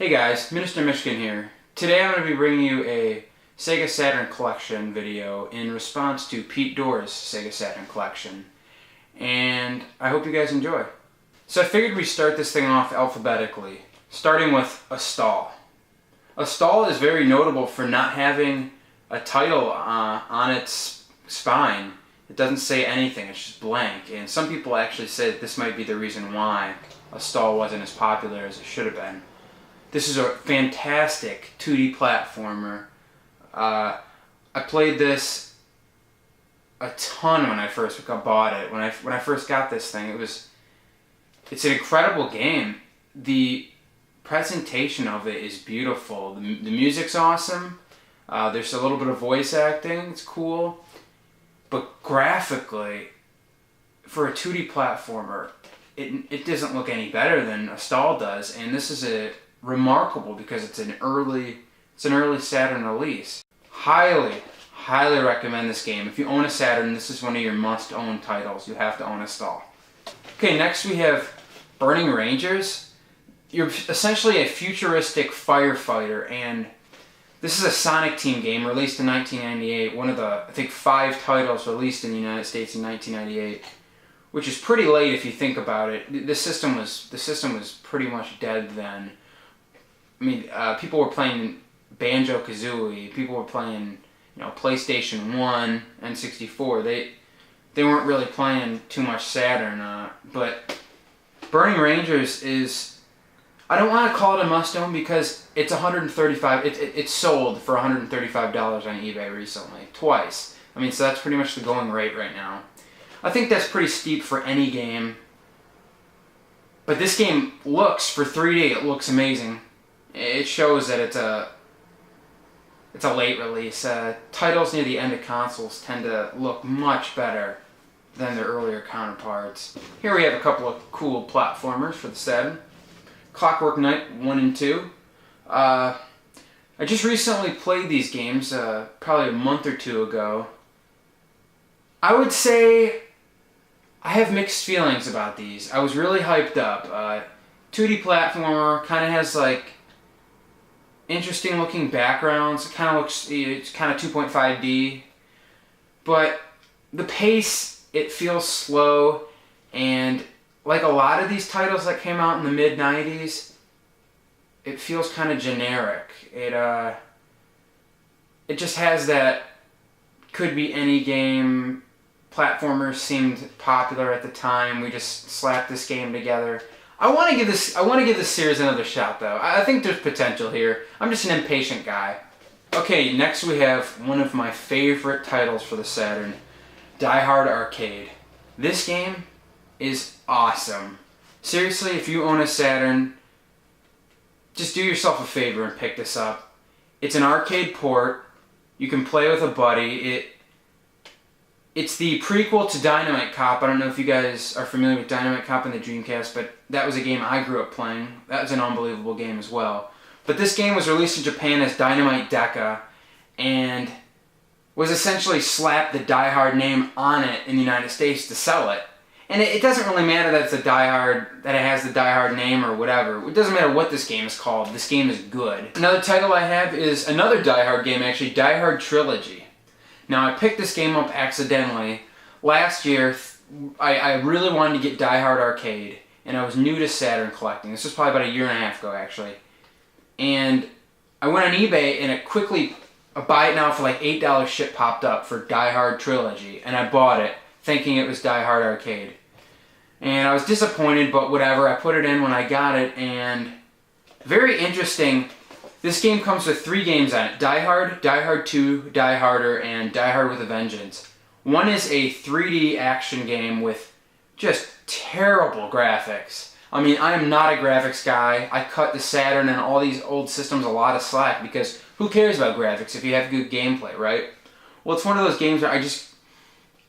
Hey guys, Minister Mishkin here. Today I'm going to be bringing you a Sega Saturn collection video in response to Pete Doerr's Sega Saturn collection. And I hope you guys enjoy. So I figured we'd start this thing off alphabetically, starting with a stall. A stall is very notable for not having a title on its spine. It doesn't say anything, it's just blank. And some people actually say that this might be the reason why a stall wasn't as popular as it should have been. This is a fantastic 2D platformer. I played this a ton when I first bought it. When I first got this thing, it's an incredible game. The presentation of it is beautiful. The music's awesome. There's a little bit of voice acting. It's cool. But graphically, for a 2D platformer, it doesn't look any better than a stall does. And this is remarkable because it's an early Saturn release. Highly recommend this game. If you own a Saturn, this is one of your must-own titles. You have to own a stall. Okay, next we have Burning Rangers. You're essentially a futuristic firefighter, and this is a Sonic Team game released in 1998. One of the, I think, 5 titles released in the United States in 1998, which is pretty late if you think about it. The system was pretty much dead then. I mean, people were playing Banjo-Kazooie. People were playing, PlayStation 1, N64. They weren't really playing too much Saturn. But Burning Rangers is, I don't want to call it a must-own because it's $135. It's sold for $135 on eBay recently, twice. I mean, so that's pretty much the going rate right now. I think that's pretty steep for any game. But this game looks, for 3D, it looks amazing. It shows that it's a late release. Titles near the end of consoles tend to look much better than their earlier counterparts. Here we have a couple of cool platformers for the Saturn. Clockwork Knight 1 and 2. I just recently played these games, probably a month or two ago. I would say I have mixed feelings about these. I was really hyped up. 2D platformer, kind of has like interesting looking backgrounds. It kind of looks, it's kind of 2.5D, but the pace, it feels slow, and like a lot of these titles that came out in the mid-90s, it feels kind of generic. It just has that could be any game. Platformers seemed popular at the time. We just slapped this game together. I want to give this series another shot, though. I think there's potential here. I'm just an impatient guy. Okay, next we have one of my favorite titles for the Saturn, Die Hard Arcade. This game is awesome. Seriously, if you own a Saturn, just do yourself a favor and pick this up. It's an arcade port. You can play with a buddy. It's the prequel to Dynamite Cop. I don't know if you guys are familiar with Dynamite Cop in the Dreamcast, but that was a game I grew up playing. That was an unbelievable game as well. But this game was released in Japan as Dynamite Deca, and was essentially slapped the Die Hard name on it in the United States to sell it. And it doesn't really matter that it's a Die Hard, that it has the Die Hard name or whatever. It doesn't matter what this game is called. This game is good. Another title I have is another Die Hard game, actually, Die Hard Trilogy. Now, I picked this game up accidentally. Last year, I really wanted to get Die Hard Arcade, and I was new to Saturn collecting. This was probably about a year and a half ago, actually. And I went on eBay, and a buy it now for like $8 shit popped up for Die Hard Trilogy, and I bought it, thinking it was Die Hard Arcade. And I was disappointed, but whatever. I put it in when I got it, and very interesting. This game comes with 3 games on it. Die Hard, Die Hard 2, Die Harder, and Die Hard with a Vengeance. One is a 3D action game with just terrible graphics. I mean, I am not a graphics guy. I cut the Saturn and all these old systems a lot of slack because who cares about graphics if you have good gameplay, right? Well, it's one of those games where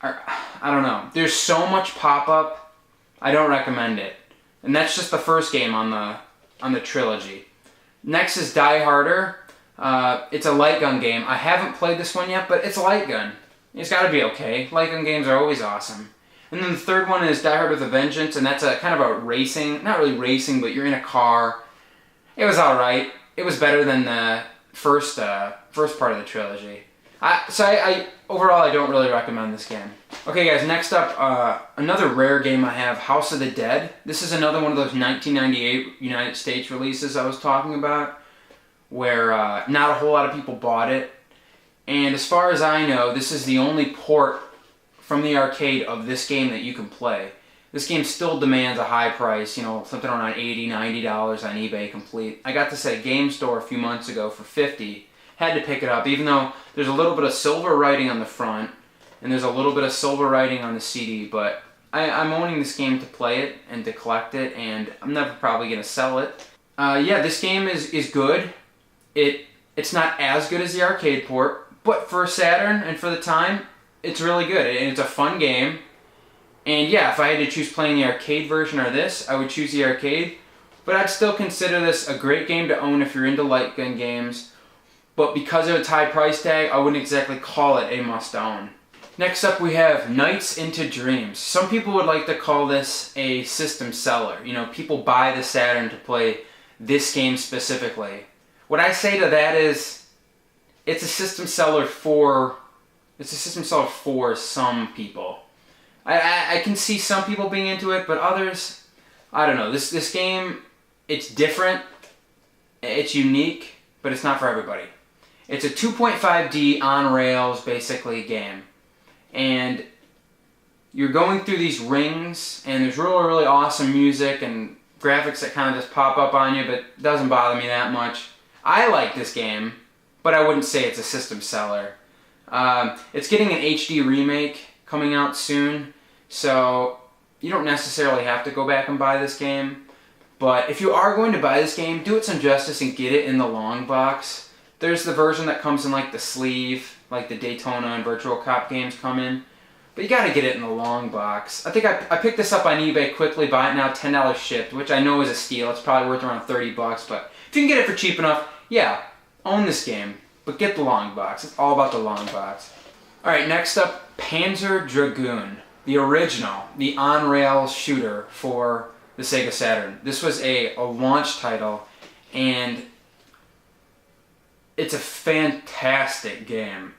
I don't know. There's so much pop-up, I don't recommend it. And that's just the first game on the trilogy. Next is Die Harder. It's a light gun game. I haven't played this one yet, but it's a light gun. It's got to be okay. Light gun games are always awesome. And then the third one is Die Hard with a Vengeance, and that's a kind of a racing, not really racing, but you're in a car. It was alright. It was better than the first part of the trilogy. Overall, I don't really recommend this game. Okay guys, next up, another rare game I have, House of the Dead. This is another one of those 1998 United States releases I was talking about, where not a whole lot of people bought it. And as far as I know, this is the only port from the arcade of this game that you can play. This game still demands a high price, you know, something around $80, $90 on eBay complete. I got this at a game store a few months ago for $50. Had to pick it up, even though there's a little bit of silver writing on the front, and there's a little bit of silver writing on the CD, but I'm owning this game to play it and to collect it, and I'm never probably going to sell it. Yeah, this game is good. It's not as good as the arcade port, but for Saturn and for the time, it's really good, and it's a fun game. And yeah, if I had to choose playing the arcade version or this, I would choose the arcade, but I'd still consider this a great game to own if you're into light gun games. But because of its high price tag, I wouldn't exactly call it a must-own. Next up we have Nights into Dreams. Some people would like to call this a system seller. You know, people buy the Saturn to play this game specifically. What I say to that is, it's a system seller for some people. I can see some people being into it, but others, I don't know. This game, it's different, it's unique, but it's not for everybody. It's a 2.5D on-rails, basically, game. And you're going through these rings, and there's really, really awesome music and graphics that kind of just pop up on you, but it doesn't bother me that much. I like this game, but I wouldn't say it's a system seller. It's getting an HD remake coming out soon, so you don't necessarily have to go back and buy this game. But if you are going to buy this game, do it some justice and get it in the long box. There's the version that comes in like the sleeve, like the Daytona and Virtual Cop games come in. But you gotta get it in the long box. I think I picked this up on eBay quickly, buy it now, $10 shipped, which I know is a steal. It's probably worth around 30 bucks, but if you can get it for cheap enough, yeah, own this game. But get the long box. It's all about the long box. Alright, next up, Panzer Dragoon. The original, the on-rails shooter for the Sega Saturn. This was a launch title, and it's a fantastic game.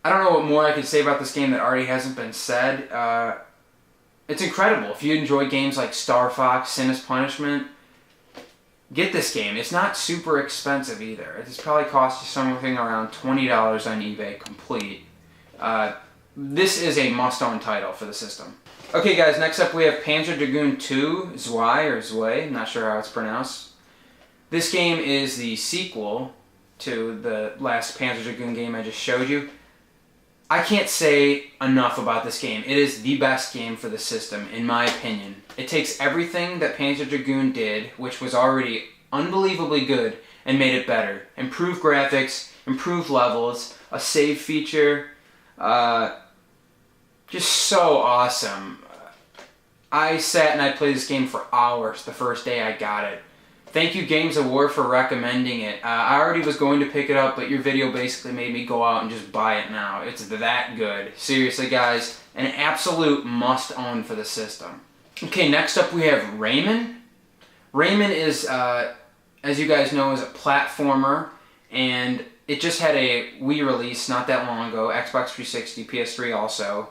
I don't know what more I could say about this game that already hasn't been said. It's incredible. If you enjoy games like Star Fox, Sin's Punishment, get this game. It's not super expensive either. It's probably cost you something around $20 on eBay complete. This is a must-own title for the system. Okay guys, next up we have Panzer Dragoon 2, Zwei, I'm not sure how it's pronounced. This game is the sequel to the last Panzer Dragoon game I just showed you. I can't say enough about this game. It is the best game for the system, in my opinion. It takes everything that Panzer Dragoon did, which was already unbelievably good, and made it better. Improved graphics, improved levels, a save feature, just so awesome. I sat and I played this game for hours the first day I got it. Thank you Games of War for recommending it. I already was going to pick it up, but your video basically made me go out and just buy it now. It's that good. Seriously guys, an absolute must-own for the system. Okay, next up we have Rayman. Rayman is, as you guys know, is a platformer, and it just had a Wii release not that long ago, Xbox 360, PS3 also.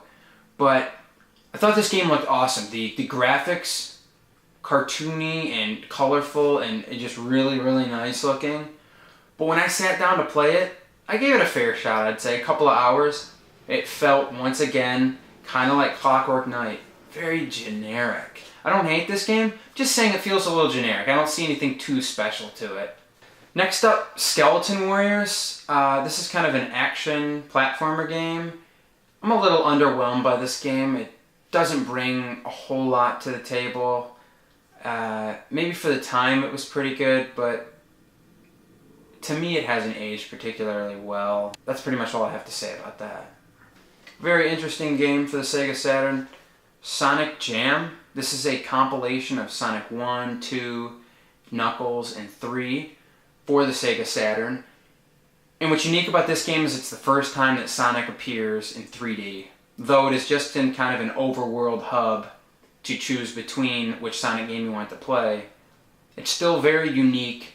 But I thought this game looked awesome. The graphics, cartoony and colorful and just really, really nice looking. But when I sat down to play it, I gave it a fair shot, I'd say. A couple of hours. It felt, once again, kind of like Clockwork Knight. Very generic. I don't hate this game, just saying it feels a little generic. I don't see anything too special to it. Next up, Skeleton Warriors. This is kind of an action platformer game. I'm a little underwhelmed by this game. It doesn't bring a whole lot to the table. Maybe for the time it was pretty good, but to me it hasn't aged particularly well. That's pretty much all I have to say about that. Very interesting game for the Sega Saturn. Sonic Jam. This is a compilation of Sonic 1, 2, Knuckles, and 3 for the Sega Saturn. And what's unique about this game is it's the first time that Sonic appears in 3D, though it is just in kind of an overworld hub to choose between which Sonic game you want to play. It's still very unique.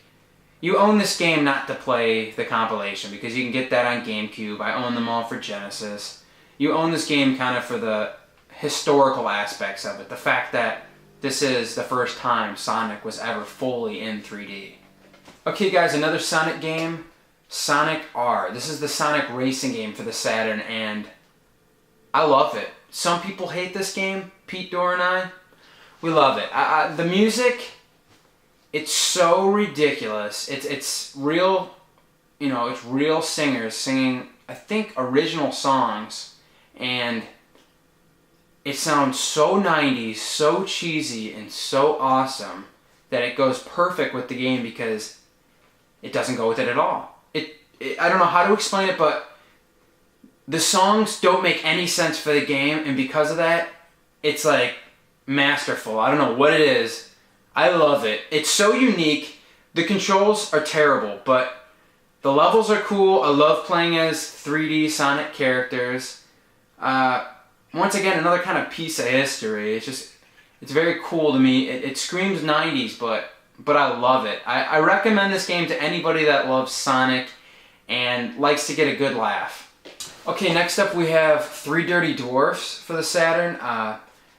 You own this game not to play the compilation, because you can get that on GameCube. I own them all for Genesis. You own this game kind of for the historical aspects of it. The fact that this is the first time Sonic was ever fully in 3D. Okay guys, another Sonic game, Sonic R. This is the Sonic racing game for the Saturn, and I love it. Some people hate this game. Pete Dorr and I, we love it. The music, it's so ridiculous. It's real, it's real singers singing, I think, original songs, and it sounds so 90s, so cheesy, and so awesome that it goes perfect with the game, because it doesn't go with it at all. I don't know how to explain it, but the songs don't make any sense for the game, and because of that, it's like masterful. I don't know what it is. I love it. It's so unique. The controls are terrible, but the levels are cool. I love playing as 3D Sonic characters. Once again, another kind of piece of history. It's very cool to me. It screams 90s, but I love it. I recommend this game to anybody that loves Sonic and likes to get a good laugh. Okay, next up we have Three Dirty Dwarfs for the Saturn.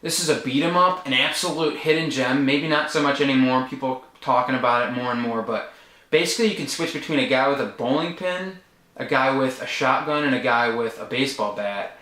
This is a beat 'em up, an absolute hidden gem. Maybe not so much anymore. People talking about it more and more, but basically you can switch between a guy with a bowling pin, a guy with a shotgun, and a guy with a baseball bat.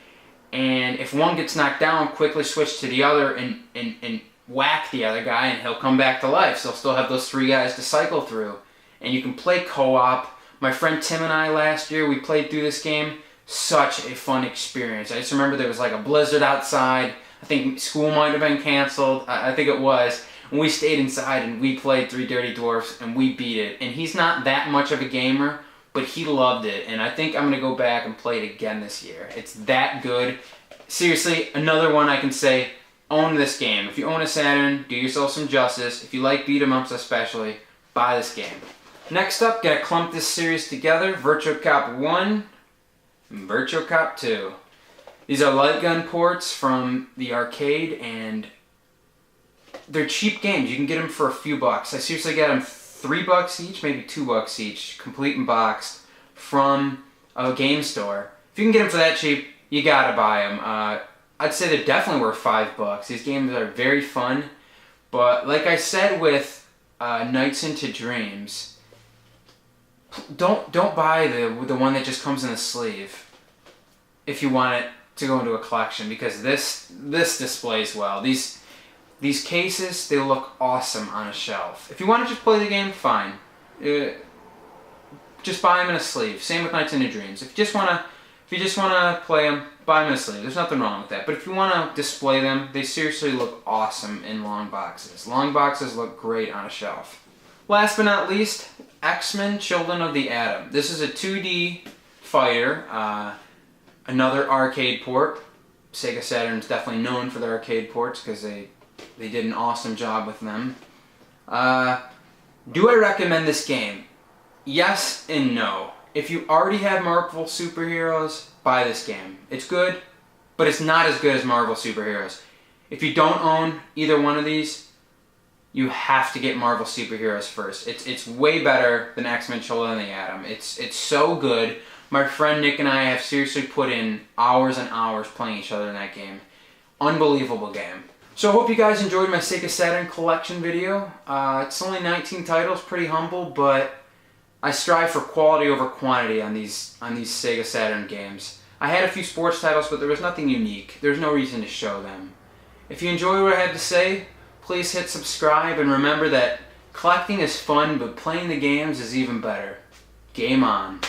And if one gets knocked down, quickly switch to the other and whack the other guy, and he'll come back to life. So you'll still have those three guys to cycle through. And you can play co-op. My friend Tim and I last year, we played through this game. Such a fun experience. I just remember there was like a blizzard outside. I think school might have been canceled. I think it was. And we stayed inside and we played Three Dirty Dwarfs and we beat it. And he's not that much of a gamer, but he loved it. And I think I'm going to go back and play it again this year. It's that good. Seriously, another one I can say, own this game. If you own a Saturn, do yourself some justice. If you like beat 'em ups especially, buy this game. Next up, gotta clump this series together. Virtua Cop 1 and Virtua Cop 2. These are light gun ports from the arcade, and they're cheap games. You can get them for a few bucks. I seriously got them $3 each, maybe $2 each, complete and boxed, from a game store. If you can get them for that cheap, you gotta buy them. I'd say they're definitely worth $5. These games are very fun, but like I said with Nights into Dreams, don't buy the one that just comes in the sleeve if you want it to go into a collection, because this displays well. These cases, they look awesome on a shelf. If you want to just play the game, fine. Just buy them in a sleeve. Same with Nights into Dreams. If you just wanna play them, buy them in a sleeve. There's nothing wrong with that. But if you want to display them, they seriously look awesome in long boxes. Long boxes look great on a shelf. Last but not least, X-Men Children of the Atom. This is a 2D fighter, another arcade port. Sega Saturn is definitely known for their arcade ports because they did an awesome job with them. Do I recommend this game? Yes and no. If you already have Marvel Superheroes, buy this game. It's good, but it's not as good as Marvel Superheroes. If you don't own either one of these, you have to get Marvel Superheroes first. It's way better than X-Men Children of the Atom. It's so good. My friend Nick and I have seriously put in hours and hours playing each other in that game. Unbelievable game. So I hope you guys enjoyed my Sega Saturn collection video. It's only 19 titles, pretty humble, but I strive for quality over quantity on these Sega Saturn games. I had a few sports titles, but there was nothing unique. There's no reason to show them. If you enjoy what I had to say, please hit subscribe, and remember that collecting is fun, but playing the games is even better. Game on.